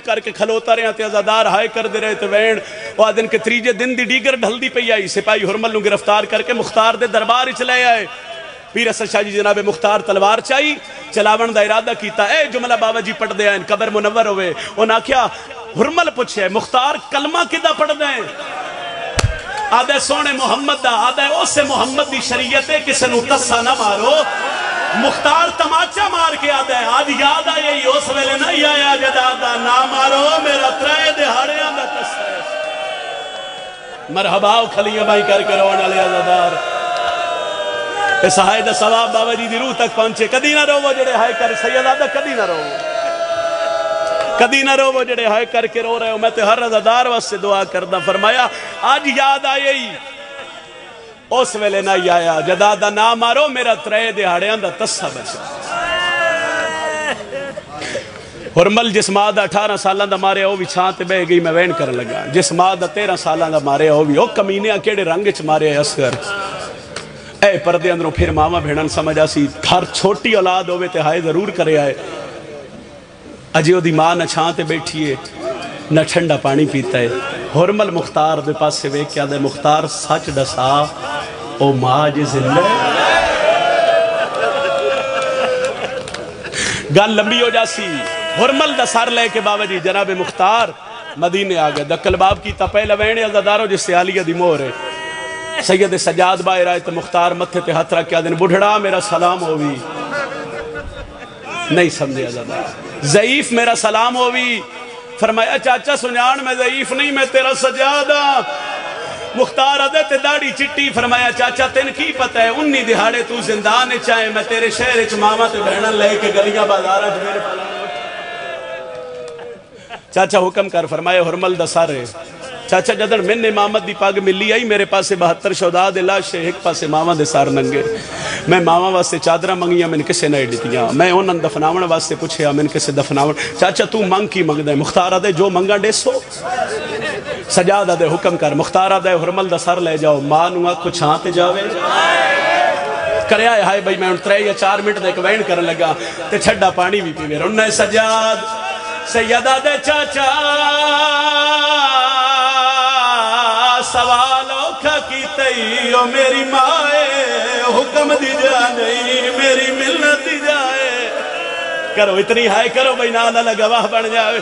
کر کے کھلوتا رہے تے ازادار ہائے کر دے رہے تے وین وہ دن کے تریجے دن دی ڈیگر ڈھل دی پئی آئی سپاہی ہرمل نو گرفتار کر کے مختار دے دربار چ لے آئے پیر اسد شاہ جی جناب مختار تلوار چاہی چلاون دا ارادہ کیتا اے جملہ بابا جی پڑھ دے ہیں قبر منور ہوئے انہاں کیا ہرمل پوچھے مختار کلمہ کدہ پڑھ دیں آدھے سونے محمد دا آدھے اسے محمد دی شریعت ہے کسے نو تسا نہ مارو مختار تماچا مار کے آدھے آج یاد آئے ہی اس ویلے نہیں آیا جدادہ نہ مارو میرا ترائے دہاڑے آدھا تسا ہے مرحباؤ کھلیاں بائی کر کے رونا لے آزادار اس ہائے دا ثواب بابا جی دی روح تک پہنچے کدی نہ رو وہ جڑے ہائے کر سید آدھا کدی نہ رو وہ جڑے ہائے کر کے رو رہے ہو میں تے ہر رضادار واسطے سے دعا کردہ فرمایا آج یاد آئے ہی اس ویلے نہ آیا جدادہ نہ مارو میرا ترے دہاڑے اندہ تسا بچا ہرمل جس مادہ 18 سالہ دا مارے ہو بھی چھانتے بے گئی میں وین کر لگا جس مادہ 13 سالہ دا مارے ہو بھی او کمینے اکیڑے رنگ چ مارے اصغر اے پردے اندروں پھر ماما بھیڑن سمجھا سی ہر چھوٹی اولاد ہوئے تے ہائے ضرور کرے آئے اجیو دی ماں نہ چھانتے بیٹھیے نہ ٹھنڈا پانی پیتا ہے ہرمل مختار دے پاس سے وے کیا دے مختار سچ ڈسا او ماں جی زندہ گل لمبی ہو جاسی ہرمل دا سار لے کے بابا جی جناب مختار مدینے آگئے دکل باب کی تپے لوینے ازاداروں جس سے علیہ دی مور ہے سید سجاد باہر آئے تو مختار متھے تے ہاتھ رکھ کے آدھے بڑھڑا میرا سلام ہوئی نہیں سمجھے ازادار ضعیف میرا سلام ہوئی فرمایا چاچا سنجان میں ضعیف نہیں میں تیرا سجادہ مختار آدھے تے داڑی چٹی فرمایا چاچا تین کی پتہ ہے 19 دہاڑے تو زندان چاہے میں تیرے شہر اچ ماما تے بہنن لے کے گلیاں بازارہ جو میرے پلانے چاچا حکم کر فرمایا ہرمل دا سارے چاچا جدن میں نے امامت دی پاگ ملی آئی میرے پاسے 72 شہداء دے لاش ایک پاسے ماما دے سار ننگے میں ماما واسطے چادرہ منگیاں میں نے کسے نہ دیتیاں میں انہاں دفناون واسطے پوچھیا میں نے کسے دفناون چاچا تو منگ کی منگ دے مختار دے جو منگا ڈے سو سجادہ دے حکم کر مختار دے ہرمل دا سر لے جاؤ ماں نو آنکھ کو چھانتے جاوے کرے آئے ہائے بھائی میں 3 یا 4 منٹ دے کوین کر لگا تے چھڑا پانی بھی پیوے انہیں سجاد سیدہ دے چاچا سوال اوکھا کی تئی او میری مائے حکم دی جانے میری ملت دی جائے کرو اتنی ہائے کرو بھئی نالا گواہ بن جاوے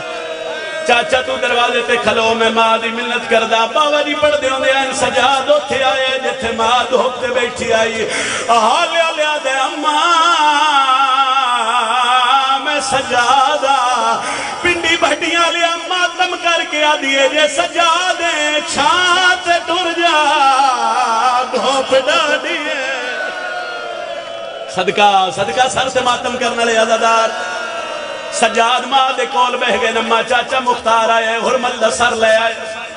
چاچا تو دروازے تے کھلو میں ماں دی ملت کردہ باوا جی پڑھ دے ہوندے ہیں سجاد ہوتے آئے جتے ماں دھوکتے بیٹھی آئی آلیا لیا دے اماں میں سجادہ پنڈی بھٹیاں لیا ماتم کر کے آدھیے جے سجادیں چھانت ٹر جا دھوپ ڈاڑیے صدقہ سر سے ماتم کرنا لے عزادار سجاد ماں دے کول بہ گئے نمہ چاچا مختار آئے ہرمل دا سر لے آئے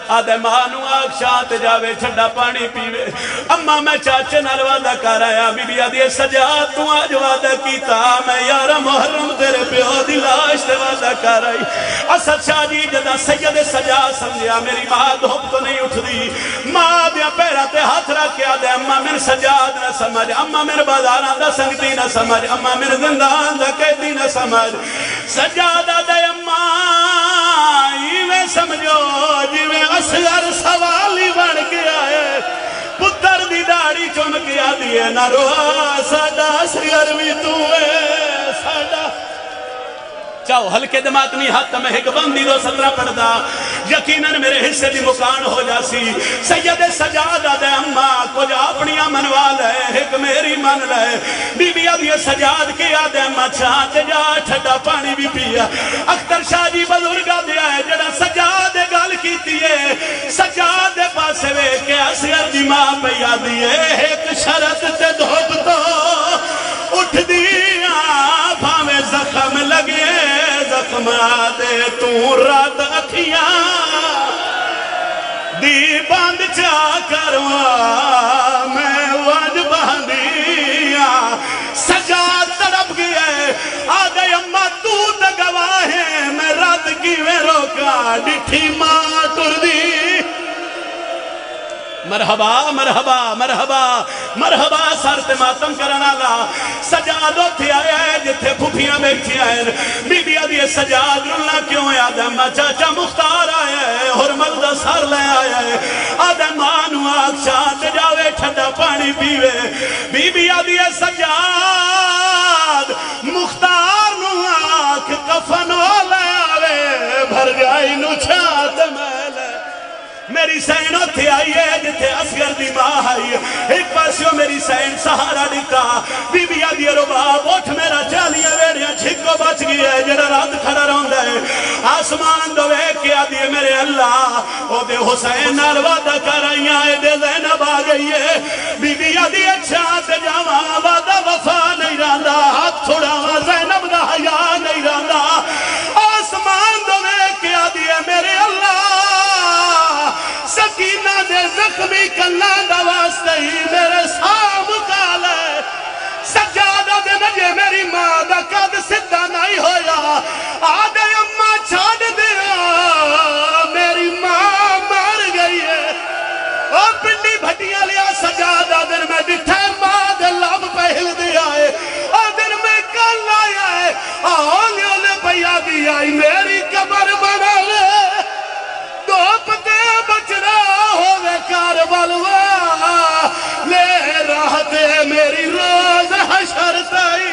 آدھے مانو آگ شانت جاوے چھڑا پانی پیوے اما میں چاچے نال وعدہ کر آیا بی بی آدھے سجاد تو آج وعدہ کیتا میں یارا محرم تیرے پیو دی لاش تے وعدہ کر آئی اسد شاہ جی جدا سید سجاد سمجھیا میری ماں دھوپ تو نہیں اٹھ دی ماں دیا پیرا تے ہاتھ رکھ کے آدھے اما میرے سجاد نہ سمجھ اما میرے بازاران دا سنگتی نہ سمجھ اما میرے زندان دا قیدی نہ سمجھ سجاد آدھے اما میں سمجھو جویں اصغر سوالی بن کے آئے پتر دی داڑی چن کے آدھی ہے نہ روا ساڑا اصغر بھی تو ہے ساڑا چاہو ہلکے دماتنی حد میں ایک بندی 217 پڑھدا یقیناً میرے حصے دی مکان ہو جاسی سید سجاد آدھے اماں کچھ اپنیاں منوال ہے ایک میری من لے بی بی آدھی سجاد کی آدھے اماں چھانتے جا ٹھڑا پانی بھی پیا اختر شاہ جی بزرگ آدھے آئے جڑا سجاد گال کیتی ہے سجاد پاسے وے کہ اصغر دی ماں پہ آدھی ہے ایک شرط تے دھوپ تو اٹھ دیا بھاویں زخم لگے زخم آدھے تو رات اکھیاں دی باندھ چا کروا میں وج باندھیا سجاد تڑپ گئے آدھے اماں تو گواہ ہے میں رات کی میں روکا ڈٹھی ماں ٹر دی مرحبا مرحبا مرحبا مرحبا سر تے ماتم کرنا لا سجاد اوتھے آیا ہے جتھے پھپھیاں بیٹھی آئے بی بی آدھی سجاد رلنا کیوں ہے آدم چاچا مختار آیا ہے حرمل دا سر لے آیا ہے آدم مانو آگ شاہ تے جاوے ٹھنڈا پانی پیوے بی بی آدھی سجاد مختار نو آگ کفنو لے آوے بھر گائی نو چھات میلے میری سین اتھے آئی ہے جتھے اصغر دی ماں آئی ہے ایک پاسیوں میری سین سہارا دیتا بی بی آدھی رباب اٹھ میرا چالیاں ویڑیاں چھکو بچ گئی ہے جڑا رات کھڑا روندہ ہے آسمان دو ایک کے آدھی ہے میرے اللہ او دے حسین نال وعدہ کر آئی آئے دے زینب آ گئی ہے بی بی آدھی اچھا تے جاواں وعدہ وفا نہیں راندہ ہاتھ چھڑاواں زینب دا حیا نہیں راندہ آسمان دو ایک کے آدھی ہے میرے اللہ سکینہ دے زخمی کلان دا واسطہ ہی میرے سام کالے سجادہ دے نجے میری ماں دا قد سدھا نہیں ہویا آدھے اممہ چھاڑ دیا میری ماں مار گئی ہے اور پنڈی بھٹیاں لیا سجادہ دن میں ڈٹھے ماں دے لب پہل دیا ہے اور دن میں کل آیا ہے آنگیوں نے پیا دیا ہے میری کمر بنا لے دو پتے بچنا ہوئے کاربلوا لے راہتے میری روز حشر تائی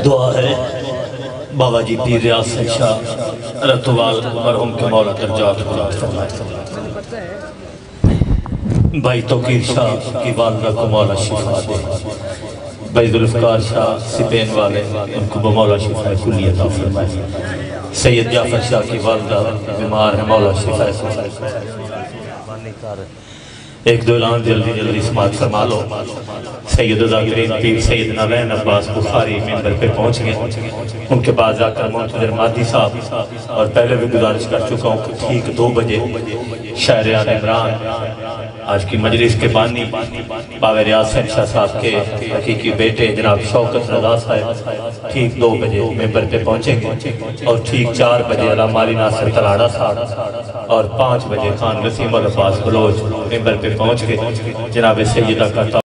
دعا ہے بابا جی پیر ریاست شاہ رتوال مرحوم کے مولا درجات بلند فرمائے بھائی توقیر شاہ کی والدہ کو مولا شفا دے بھائی ذوالفقار شاہ سپین والے ان کو بمولا شفا کلی عطا فرمائے سید جعفر شاہ کی والدہ بیمار ہے مولا شفا ایک دو اعلان جلدی سماعت فرما لو سید ذاکرین پیر سید نوین عباس بخاری منبر پہ پہنچ گئے ان کے بعد جا کر منتظر مادی صاحب اور پہلے بھی گزارش کر چکا ہوں کہ ٹھیک 2 بجے شہریان عمران آج کی مجلس کے بانی باوے ریاست شاہ صاحب کے حقیقی بیٹے جناب شوکت رضا صاحب ٹھیک 2 بجے منبر پہ پہنچیں گے اور ٹھیک 4 بجے علامہ علی ناصر تلاڑا صاحب اور 5 بجے خان وسیم العباس بلوچ منبر پہ پہنچ گئے جناب سیدہ کا